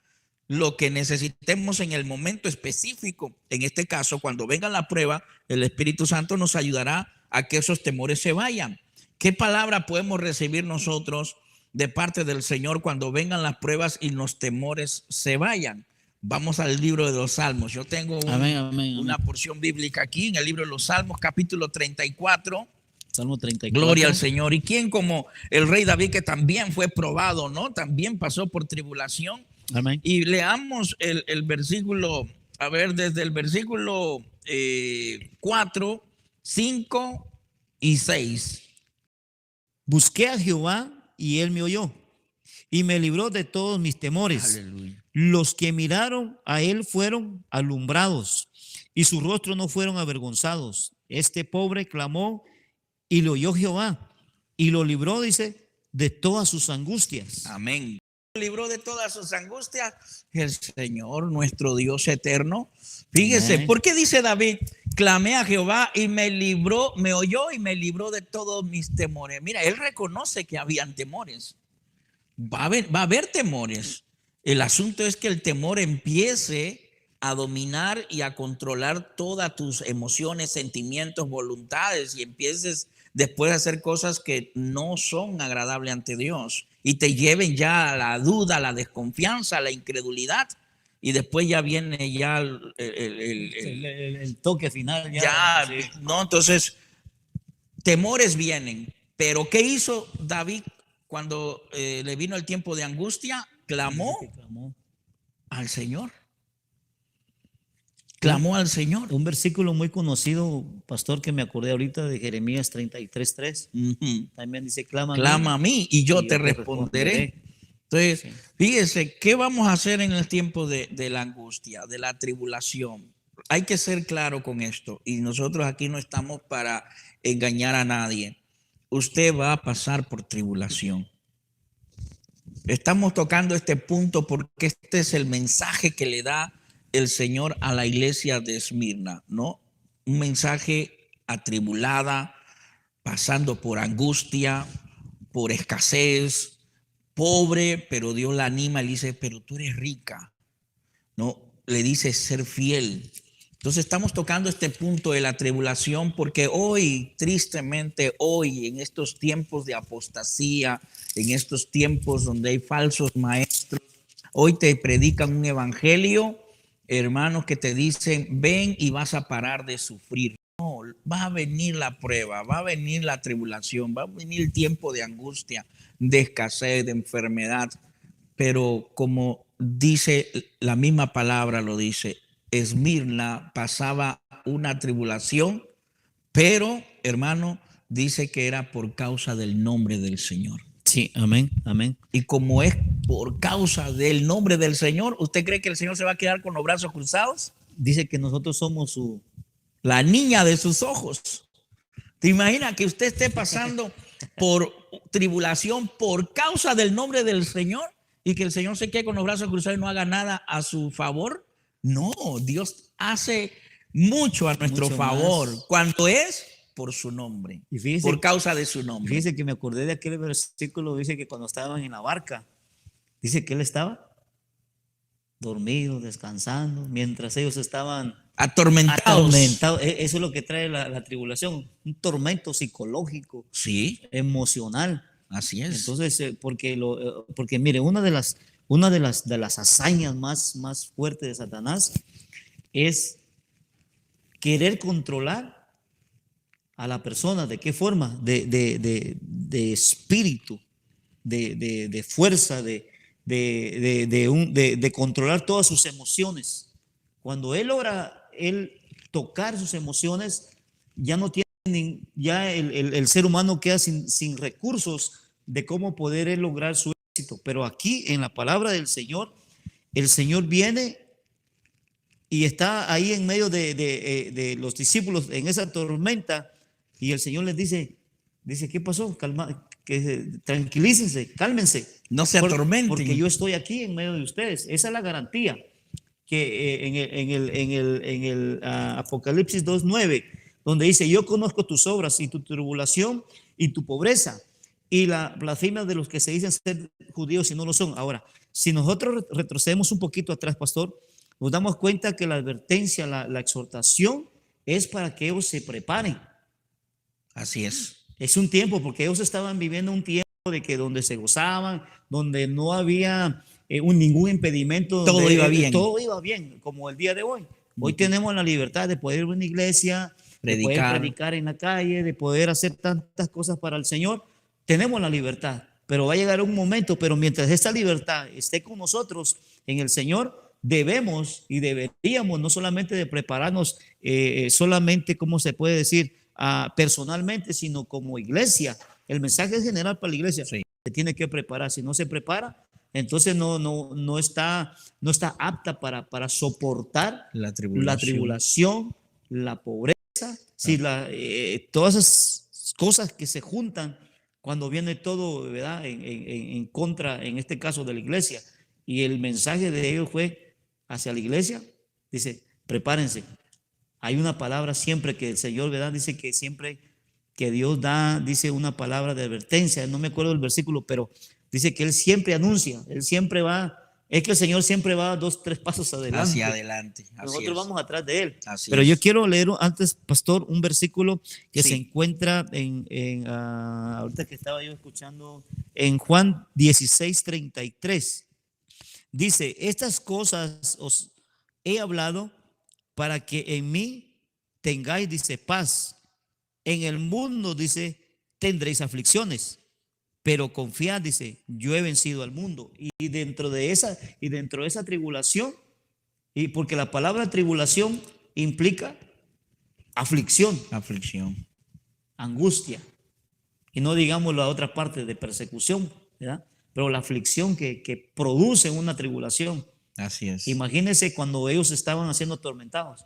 lo que necesitemos en el momento específico. En este caso, cuando venga la prueba, el Espíritu Santo nos ayudará a que esos temores se vayan. ¿Qué palabra podemos recibir nosotros de parte del Señor cuando vengan las pruebas y los temores se vayan? Vamos al libro de los Salmos. Yo tengo una porción bíblica aquí en el libro de los Salmos, capítulo 34. Salmo 34. Gloria al Señor. ¿Y quién como el rey David, que también fue probado, ¿no? También pasó por tribulación. Amén. Y leamos el versículo, a ver, desde el versículo 4, 5 y 6. Busqué a Jehová y él me oyó y me libró de todos mis temores. Aleluya. Los que miraron a él fueron alumbrados y su rostro no fueron avergonzados. Este pobre clamó y lo oyó Jehová y lo libró, dice, de todas sus angustias. Amén. Libró de todas sus angustias el Señor, nuestro Dios eterno. Fíjese, amén. ¿Por qué dice David? Clamé a Jehová y me libró, me oyó y me libró de todos mis temores. Mira, él reconoce que habían temores. Va a haber temores. El asunto es que el temor empiece a dominar y a controlar todas tus emociones, sentimientos, voluntades, y empieces después a hacer cosas que no son agradables ante Dios y te lleven ya a la duda, a la desconfianza, a la incredulidad, y después ya viene ya el toque final. Ya, ¿no? Entonces, temores vienen. Pero ¿qué hizo David cuando le vino el tiempo de angustia? Clamó al Señor. clamó al Señor. Un versículo muy conocido, pastor, que me acordé ahorita de Jeremías 33:3. Ujú. También dice, clama Clama a mí y yo te responderé. Entonces, Sí. fíjese, ¿qué vamos a hacer en el tiempo de la angustia, de la tribulación? Hay que ser claro con esto y nosotros aquí no estamos para engañar a nadie. Usted va a pasar por tribulación. Estamos tocando este punto porque este es el mensaje que le da el Señor a la iglesia de Esmirna, ¿no? Un mensaje atribulada, pasando por angustia, por escasez, pobre, pero Dios la anima y le dice, pero tú eres rica, ¿no? Le dice ser fiel. Entonces estamos tocando este punto de la tribulación porque hoy, tristemente, hoy, en estos tiempos de apostasía, en estos tiempos donde hay falsos maestros, hoy te predican un evangelio, hermanos, que te dicen, ven y vas a parar de sufrir. No, va a venir la prueba, va a venir la tribulación, va a venir el tiempo de angustia, de escasez, de enfermedad, pero como dice la misma palabra, lo dice, Esmirna pasaba una tribulación, pero hermano, dice que era por causa del nombre del Señor. Sí, amén, amén. Y como es por causa del nombre del Señor, ¿usted cree que el Señor se va a quedar con los brazos cruzados? Dice que nosotros somos La niña de sus ojos. ¿Te imaginas que usted esté pasando por tribulación por causa del nombre del Señor y que el Señor se quede con los brazos cruzados y no haga nada a su favor? No, Dios hace mucho a nuestro mucho favor más. cuando es por su nombre, Y fíjese, por causa de su nombre. fíjese que me acordé de aquel versículo, dice que cuando estaban en la barca, dice que él estaba dormido, descansando, mientras ellos estaban Atormentados. atormentados. Eso es lo que trae la tribulación, un tormento psicológico, Sí, emocional. así es. Entonces, porque mire, de las hazañas más fuertes de Satanás es querer controlar a la persona. ¿De qué forma? De espíritu, de fuerza, de controlar todas sus emociones. Cuando él logra tocar sus emociones, ya no tiene, ya el ser humano queda sin recursos de cómo poder él lograr su éxito. Pero aquí en la palabra del Señor, el Señor viene y está ahí en medio de los discípulos en esa tormenta y el Señor les dice, ¿qué pasó? Tranquilícense, cálmense. No se atormenten. Porque yo estoy aquí en medio de ustedes. Esa es la garantía que en el Apocalipsis 2:9, donde dice, yo conozco tus obras y tu tribulación y tu pobreza y la blasfemia de los que se dicen ser judíos y no lo son. Ahora, si nosotros retrocedemos un poquito atrás, pastor, nos damos cuenta que la advertencia, la exhortación es para que ellos se preparen. Así es. Es un tiempo, porque ellos estaban viviendo un tiempo de que donde se gozaban, donde no había ningún impedimento. Todo iba bien. Todo iba bien, como el día de hoy. Hoy tenemos la libertad de poder ir a una iglesia, de poder predicar en la calle, de poder hacer tantas cosas para el Señor. Tenemos la libertad, pero va a llegar un momento, pero mientras esta libertad esté con nosotros en el Señor, debemos y deberíamos no solamente de prepararnos, solamente, ¿cómo se puede decir? Personalmente, sino como iglesia. El mensaje es general para la iglesia. Sí. Se tiene que preparar. Si no se prepara, entonces no está apta para soportar la tribulación, la pobreza, todas esas cosas que se juntan cuando viene todo, ¿verdad? En contra, en este caso, de la iglesia. Y el mensaje de ellos fue hacia la iglesia, dice, prepárense. Hay una palabra siempre que el Señor, ¿verdad? Dice que siempre que Dios da, dice una palabra de advertencia. No me acuerdo del versículo, pero dice que Él siempre anuncia, Él siempre va, es que el Señor siempre va 2, 3 pasos adelante. Hacia adelante. Nosotros vamos atrás de Él. Así pero es. yo quiero leer antes, pastor, un versículo que Sí. se encuentra ahorita que estaba yo escuchando, en Juan 16:33. Dice, estas cosas os he hablado para que en mí tengáis, dice, paz. En el mundo, dice, tendréis aflicciones, pero confiad, dice, yo he vencido al mundo. Y dentro de esa tribulación, Y porque la palabra tribulación implica aflicción, Aflicción. angustia. Y no digamos la otra parte de persecución, ¿verdad? Pero la aflicción que produce una tribulación. Así es. Imagínense cuando ellos estaban siendo atormentados,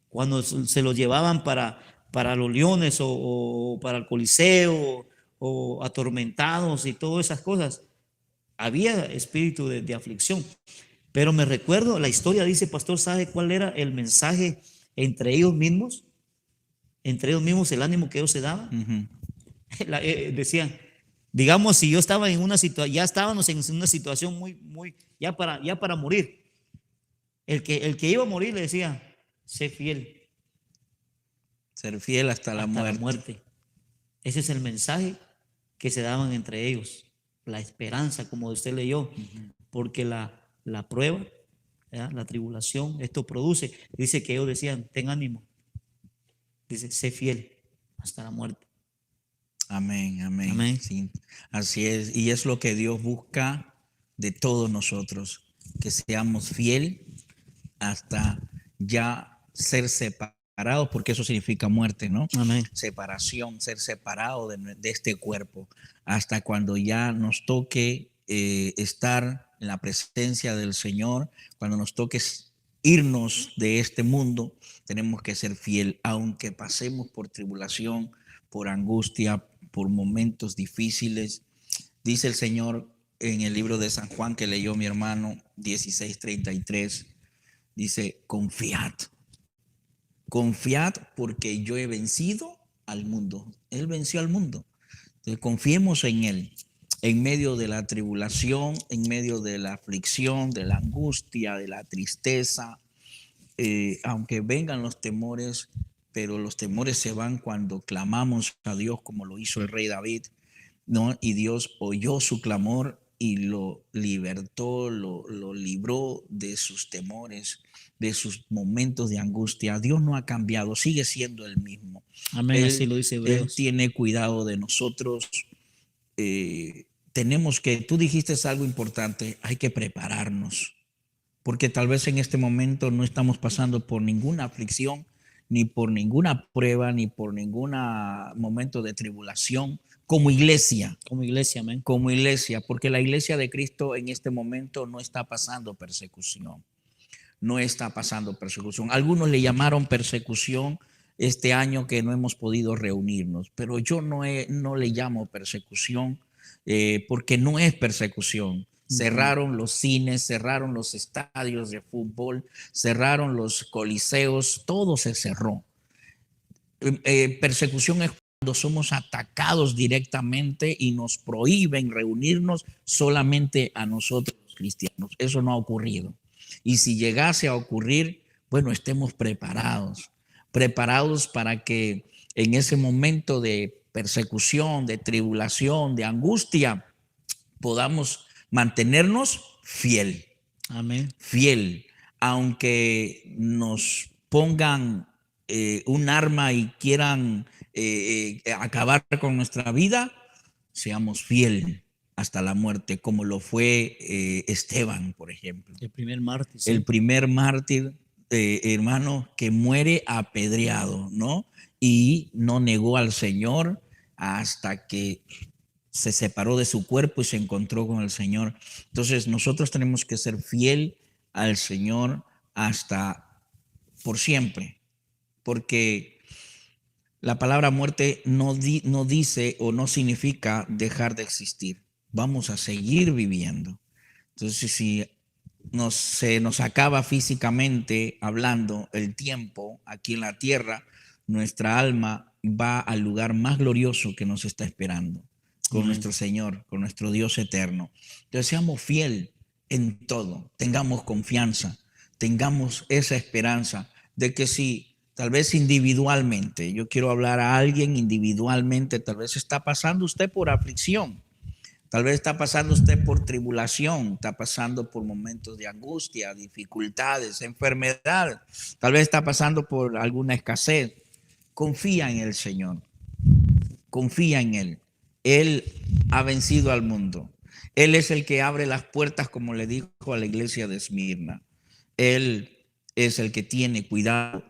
cuando se los llevaban para los leones o para el Coliseo o atormentados y todas esas cosas. Había espíritu de aflicción. Pero me recuerdo, la historia dice, pastor, ¿sabe cuál era el mensaje entre ellos mismos? Entre ellos mismos, el ánimo que ellos se daban. Ujú. Decían, digamos, si yo estaba en una situación, ya estábamos en una situación ya para morir. El que iba a morir le decía, sé fiel Ser fiel hasta la hasta la muerte. muerte. Ese es el mensaje que se daban entre ellos. La esperanza, como usted leyó, porque la prueba, ¿verdad? La tribulación, esto produce. Dice que ellos decían, ten ánimo. Dice, sé fiel hasta la muerte. Amén, amén. Amén. Sí, así es. Y es lo que Dios busca de todos nosotros, que seamos fiel hasta ya ser separados, porque eso significa muerte, ¿no? Amén. Separación, ser separado de este cuerpo, hasta cuando ya nos toque estar en la presencia del Señor, cuando nos toque irnos de este mundo, tenemos que ser fiel, aunque pasemos por tribulación, por angustia, por momentos difíciles. Dice el Señor en el libro de San Juan que leyó mi hermano 16:33, dice, confiad porque yo he vencido al mundo. Él venció al mundo. Entonces confiemos en Él, en medio de la tribulación, en medio de la aflicción, de la angustia, de la tristeza, aunque vengan los temores, pero los temores se van cuando clamamos a Dios como lo hizo el rey David, ¿no? Y Dios oyó su clamor y lo libertó, lo libró de sus temores, de sus momentos de angustia. Dios no ha cambiado, sigue siendo el mismo. Amén, así lo dice Él Hebreos. tiene cuidado de nosotros. Tenemos que, tú dijiste algo importante, hay que prepararnos, porque tal vez en este momento no estamos pasando por ninguna aflicción, ni por ninguna prueba, ni por ningún momento de tribulación como iglesia. Amén. Como iglesia, porque la iglesia de Cristo en este momento no está pasando persecución. No está pasando persecución. Algunos le llamaron persecución este año que no hemos podido reunirnos, pero yo no le llamo persecución porque no es persecución. Cerraron los cines, cerraron los estadios de fútbol, cerraron los coliseos, todo se cerró. Persecución es cuando somos atacados directamente y nos prohíben reunirnos solamente a nosotros los cristianos. Eso no ha ocurrido. Y si llegase a ocurrir, bueno, estemos preparados para que en ese momento de persecución, de tribulación, de angustia, podamos mantenernos fiel. Amén. Fiel, aunque nos pongan un arma y quieran acabar con nuestra vida, seamos fiel hasta la muerte, como lo fue Esteban, por ejemplo. El primer mártir. Sí. El primer mártir, hermano, que muere apedreado, ¿no? Y no negó al Señor hasta que se separó de su cuerpo y se encontró con el Señor. Entonces nosotros tenemos que ser fiel al Señor hasta por siempre, porque la palabra muerte no dice o no significa dejar de existir. Vamos a seguir viviendo. Entonces, si se nos acaba físicamente hablando el tiempo aquí en la tierra, nuestra alma va al lugar más glorioso que nos está esperando, con nuestro Señor, con nuestro Dios eterno. Entonces, seamos fiel en todo, tengamos confianza, tengamos esa esperanza de que si tal vez individualmente, yo quiero hablar a alguien individualmente, tal vez está pasando usted por aflicción, tal vez está pasando usted por tribulación, está pasando por momentos de angustia, dificultades, enfermedad, tal vez está pasando por alguna escasez. Confía en el Señor, confía en Él. Él ha vencido al mundo. Él es el que abre las puertas, como le dijo a la iglesia de Esmirna. Él es el que tiene cuidado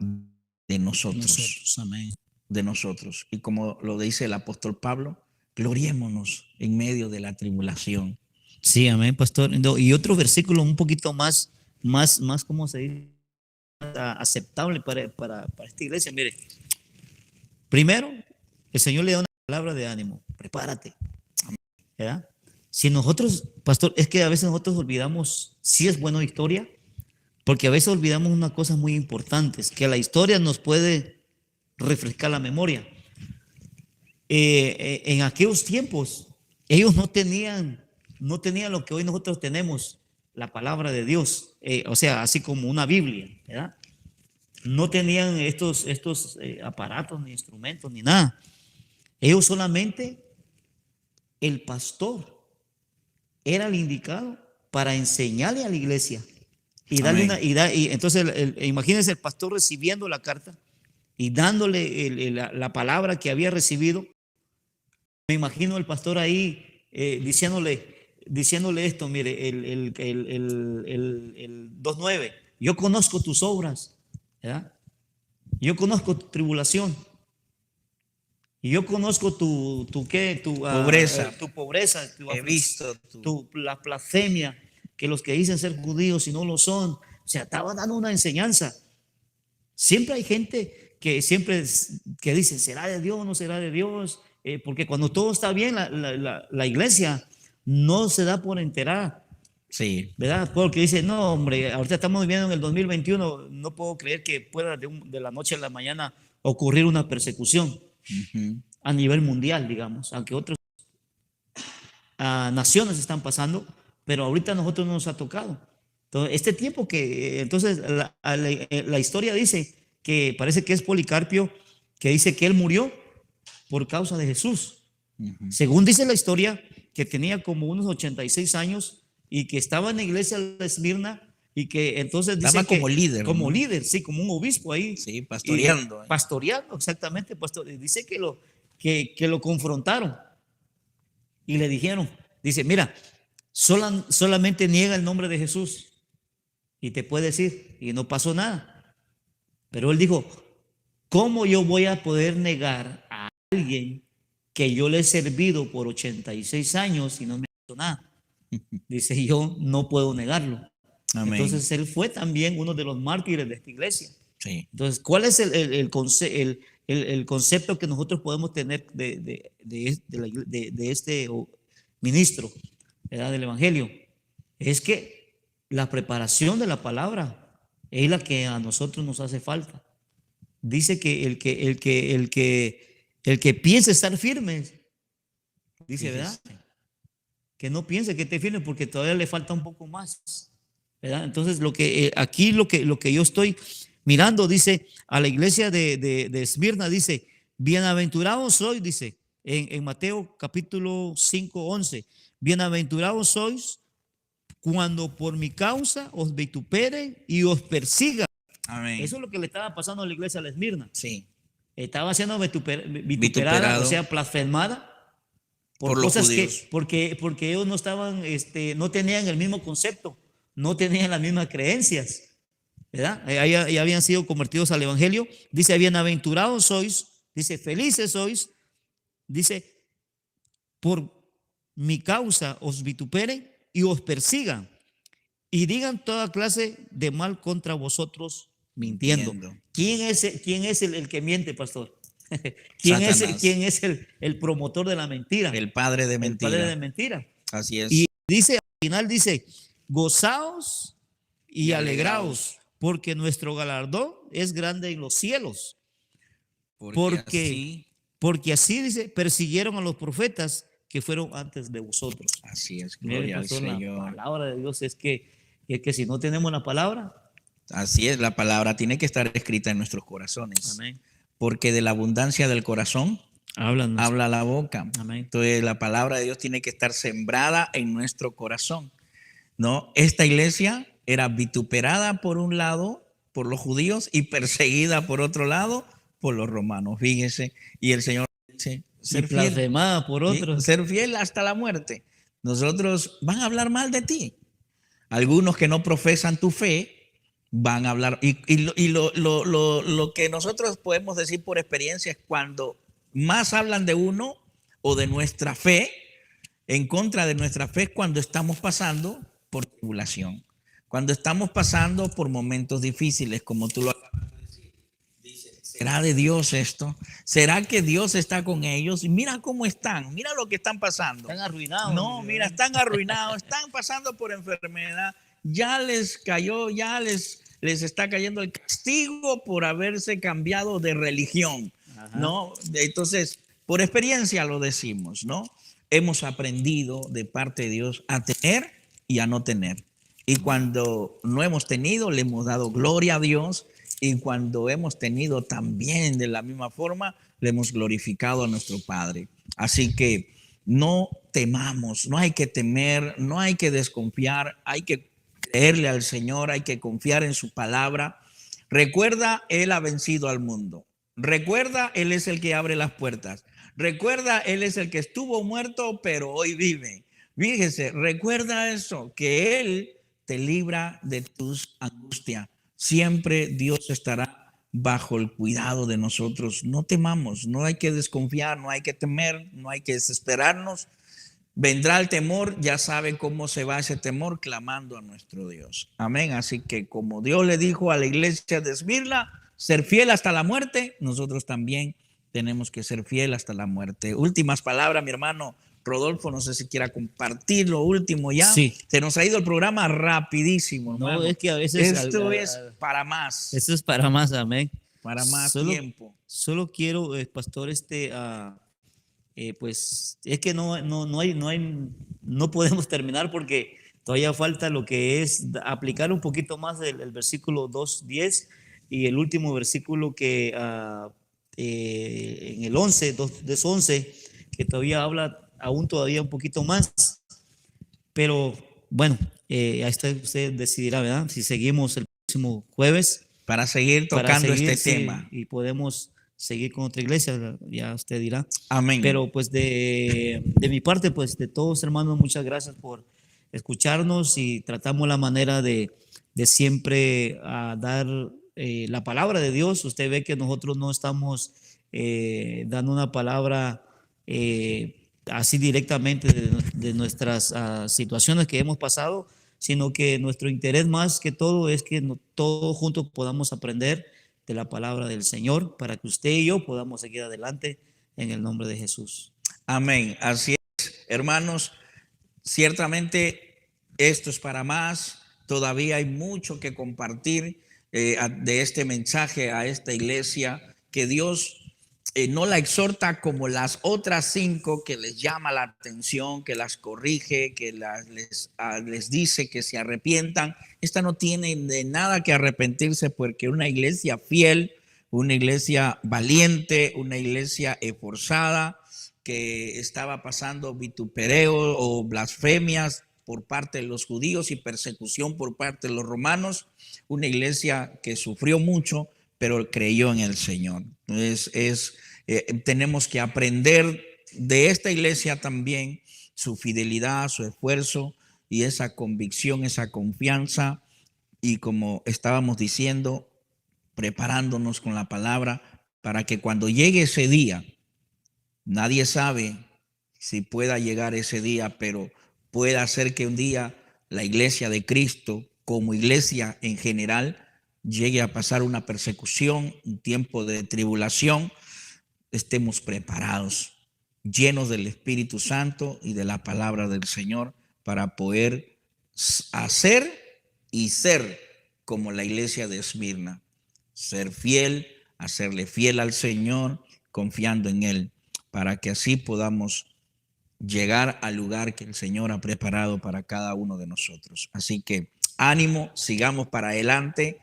de Nosotros, amén. de nosotros. Y como lo dice el apóstol Pablo, gloriémonos en medio de la tribulación. Sí, amén, pastor. No, y otro versículo un poquito más, ¿cómo se dice? Aceptable para esta iglesia. Mire, primero, el Señor le da una palabra de ánimo. Prepárate. ¿Verdad? Si nosotros, pastor, es que a veces nosotros olvidamos si es buena historia, porque a veces olvidamos unas cosas muy importantes, que la historia nos puede refrescar la memoria. En aquellos tiempos, ellos no tenían lo que hoy nosotros tenemos, la palabra de Dios, o sea, así como una Biblia, ¿verdad? No tenían estos aparatos, ni instrumentos, ni nada. Ellos solamente, el pastor era el indicado para enseñarle a la iglesia y darle y entonces imagínense el pastor recibiendo la carta y dándole la palabra que había recibido. Me imagino el pastor ahí diciéndole esto, mire, el 2:9, yo conozco tus obras, ¿verdad? Yo conozco tu tribulación. Y yo conozco tu Pobreza. Tu pobreza, He visto la blasfemia, que los que dicen ser judíos y no lo son. O sea, estaba dando una enseñanza. Siempre hay gente que dice, ¿será de Dios o no será de Dios? Porque cuando todo está bien, la iglesia no se da por enterar. Sí. ¿Verdad? Porque dice, no, hombre, ahorita estamos viviendo en el 2021, no puedo creer que pueda de la noche a la mañana ocurrir una persecución a nivel mundial, digamos, aunque otras naciones están pasando, pero ahorita a nosotros no nos ha tocado. Entonces, este tiempo entonces la historia dice que parece que es Policarpio, que dice que él murió por causa de Jesús. Según dice la historia, que tenía como unos 86 años y que estaba en la iglesia de Esmirna y que entonces dice estaba como líder. Como ¿no? líder, sí, como un obispo ahí. Sí, pastoreando. Pastoreando, exactamente. Dice que lo confrontaron y le dijeron, dice, mira, solamente niega el nombre de Jesús y te puede decir, y no pasó nada. Pero él dijo, ¿cómo yo voy a poder negar a alguien que yo le he servido por 86 años y no me ha hecho nada? Dice, yo no puedo negarlo. Amén. Entonces él fue también uno de los mártires de esta iglesia. Sí. Entonces, ¿cuál es el concepto que nosotros podemos tener de este ministro, ¿verdad? Del Evangelio? Es que la preparación de la palabra es la que a nosotros nos hace falta. Dice que el que piense estar firme, dice, ¿verdad? Que no piense que esté firme porque todavía le falta un poco más, ¿verdad? Entonces, aquí lo que yo estoy mirando, dice, a la iglesia de Esmirna, dice, bienaventurados sois, dice, en Mateo capítulo 5:11, bienaventurados sois cuando por mi causa os vituperen y os persigan. Amén. Eso es lo que le estaba pasando a la iglesia de Esmirna. Sí. Estaba siendo vituperada, o sea, blasfemada por cosas porque ellos no estaban, no tenían el mismo concepto, no tenían las mismas creencias, ¿verdad? Ya habían sido convertidos al evangelio. Dice, bienaventurados sois, dice, felices sois, dice, por mi causa os vituperen y os persigan y digan toda clase de mal contra vosotros mintiendo. ¿Quién es el que miente, pastor? ¿Quién es el promotor de la mentira? El padre de mentira. El padre de mentira. Así es. Y dice, al final dice, gozaos y alegraos, porque nuestro galardón es grande en los cielos. Porque así dice, persiguieron a los profetas que fueron antes de vosotros. Así es, gloria al Señor. La palabra de Dios es que si no tenemos la palabra. Así es, la palabra tiene que estar escrita en nuestros corazones. Amén. Porque de la abundancia del corazón habla la boca. Amén. Entonces la palabra de Dios tiene que estar sembrada en nuestro corazón, ¿no? Esta iglesia era vituperada por un lado por los judíos y perseguida por otro lado por los romanos. Fíjese, y el Señor dice, ser blasfemada por otros. Ser fiel hasta la muerte. Nosotros van a hablar mal de ti. Algunos que no profesan tu fe van a hablar. Lo que nosotros podemos decir por experiencia es cuando más hablan de uno o de nuestra fe, en contra de nuestra fe, es cuando estamos pasando por tribulación, cuando estamos pasando por momentos difíciles, como tú lo acabas de decir. Dice, ¿será de Dios esto? ¿Será que Dios está con ellos? Y mira cómo están, mira lo que están pasando. Están arruinados. No, mira, están arruinados, están pasando por enfermedad, ya les cayó, les está cayendo el castigo por haberse cambiado de religión, Ajá. ¿no? Entonces, por experiencia lo decimos, ¿no? Hemos aprendido de parte de Dios a tener y a no tener. Y cuando no hemos tenido, le hemos dado gloria a Dios. Y cuando hemos tenido también de la misma forma, le hemos glorificado a nuestro Padre. Así que no temamos, no hay que temer, no hay que desconfiar, hay que creerle al Señor, hay que confiar en su palabra. Recuerda, Él ha vencido al mundo. Recuerda, Él es el que abre las puertas. Recuerda, Él es el que estuvo muerto, pero hoy vive. Fíjese, recuerda eso, que Él te libra de tus angustias. Siempre Dios estará bajo el cuidado de nosotros. No temamos, no hay que desconfiar, no hay que temer, no hay que desesperarnos. Vendrá el temor, ya sabe cómo se va ese temor, clamando a nuestro Dios. Amén. Así que como Dios le dijo a la iglesia de Esmirna, ser fiel hasta la muerte, nosotros también tenemos que ser fiel hasta la muerte. Últimas palabras, mi hermano Rodolfo, no sé si quiera compartir lo último ya. Sí. Se nos ha ido el programa rapidísimo, hermano. No, es que a veces esto es para más. Esto es para más, amén. Para más tiempo. Solo quiero, pastor, pues es que no podemos terminar porque todavía falta lo que es aplicar un poquito más el versículo 2:10 y el último versículo que en el 11, 2:11, que todavía habla aún todavía un poquito más, pero bueno, ahí está, usted decidirá, ¿verdad? Si seguimos el próximo jueves. Para seguir tocando este tema. Y podemos seguir con otra iglesia, ya usted dirá. Amén. Pero pues de mi parte, pues de todos hermanos, muchas gracias por escucharnos y tratamos la manera de siempre dar la palabra de Dios. Usted ve que nosotros no estamos dando una palabra así directamente de nuestras situaciones que hemos pasado, sino que nuestro interés más que todo es que todos juntos podamos aprender de la palabra del Señor para que usted y yo podamos seguir adelante en el nombre de Jesús. Amén. Así es, hermanos, ciertamente esto es para más. Todavía hay mucho que compartir de este mensaje a esta iglesia, que Dios no la exhorta como las otras 5, que les llama la atención, que las corrige, que les dice que se arrepientan. Esta no tiene de nada que arrepentirse, porque una iglesia fiel, una iglesia valiente, una iglesia esforzada, que estaba pasando vitupereo o blasfemias por parte de los judíos y persecución por parte de los romanos, una iglesia que sufrió mucho, pero creyó en el Señor. Entonces tenemos que aprender de esta iglesia también su fidelidad, su esfuerzo y esa convicción, esa confianza, y como estábamos diciendo, preparándonos con la palabra para que cuando llegue ese día, nadie sabe si pueda llegar ese día, pero pueda ser que un día la iglesia de Cristo, como iglesia en general, llegue a pasar una persecución, un tiempo de tribulación, estemos preparados, llenos del Espíritu Santo y de la palabra del Señor, para poder hacer y ser como la iglesia de Esmirna, ser fiel, hacerle fiel al Señor, confiando en Él, para que así podamos llegar al lugar que el Señor ha preparado para cada uno de nosotros. Así que ánimo, sigamos para adelante.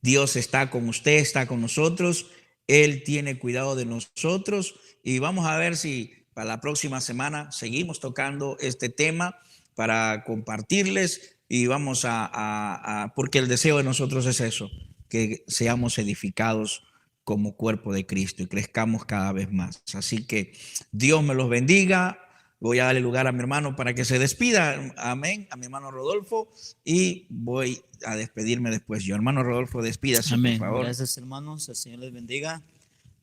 Dios está con usted, está con nosotros. Él tiene cuidado de nosotros, y vamos a ver si para la próxima semana seguimos tocando este tema para compartirles, y vamos porque el deseo de nosotros es eso, que seamos edificados como cuerpo de Cristo y crezcamos cada vez más. Así que Dios me los bendiga. voy a darle lugar a mi hermano para que se despida, amén, a mi hermano Rodolfo, y voy a despedirme después yo. Hermano Rodolfo, despídase, Amén. por favor. Gracias, hermanos. El Señor les bendiga.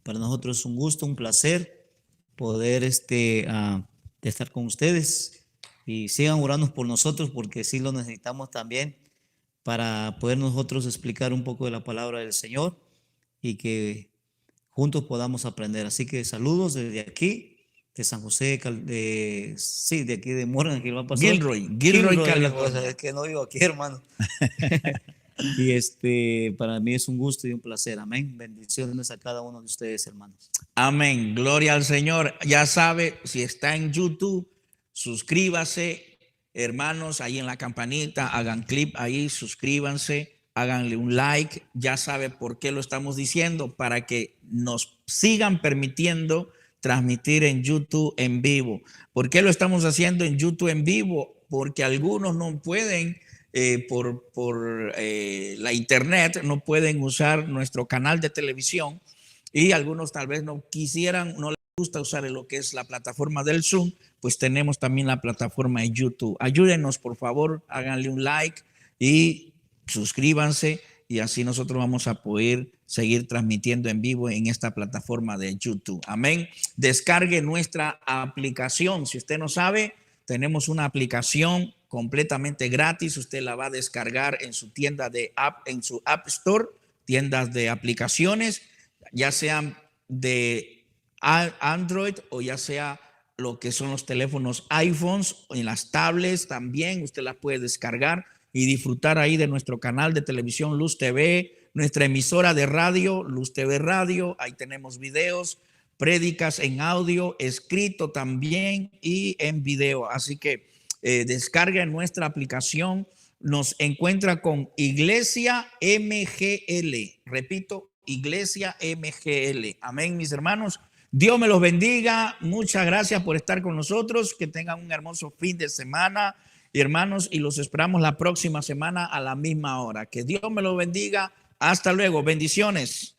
Para nosotros es un gusto, un placer poder de estar con ustedes, y sigan orando por nosotros porque sí lo necesitamos también para poder nosotros explicar un poco de la palabra del Señor y que juntos podamos aprender. Así que saludos desde aquí, de San José, de aquí de Morgan, aquí va pastor. Gilroy, es la California. cosa, es que no vivo aquí, hermano. Y para mí es un gusto y un placer. Amén. Bendiciones a cada uno de ustedes, hermanos. Amén. Gloria al Señor. Ya sabe, si está en YouTube, suscríbase, hermanos, ahí en la campanita, hagan clip ahí, suscríbanse, háganle un like. Ya sabe por qué lo estamos diciendo, para que nos sigan permitiendo transmitir en YouTube en vivo. ¿Por qué lo estamos haciendo en YouTube en vivo? Porque algunos no pueden, por la internet, no pueden usar nuestro canal de televisión, y algunos tal vez no quisieran, no les gusta usar lo que es la plataforma del Zoom, pues tenemos también la plataforma de YouTube. Ayúdenos, por favor, háganle un like y suscríbanse, y así nosotros vamos a poder seguir transmitiendo en vivo en esta plataforma de YouTube. Amén. Descargue nuestra aplicación. Si usted no sabe, tenemos una aplicación completamente gratis. Usted la va a descargar en su tienda de app, en su App Store, tiendas de aplicaciones, ya sean de Android o ya sea lo que son los teléfonos iPhones, en las tablets también usted las puede descargar y disfrutar ahí de nuestro canal de televisión Luz TV, nuestra emisora de radio Luz TV Radio. Ahí tenemos videos, prédicas en audio, escrito también y en video. Así que descarga nuestra aplicación. Nos encuentra con Iglesia MGL. Repito, Iglesia MGL. Amén, mis hermanos. Dios me los bendiga. Muchas gracias por estar con nosotros. Que tengan un hermoso fin de semana, hermanos, y los esperamos la próxima semana a la misma hora. Que Dios me los bendiga. Hasta luego. Bendiciones.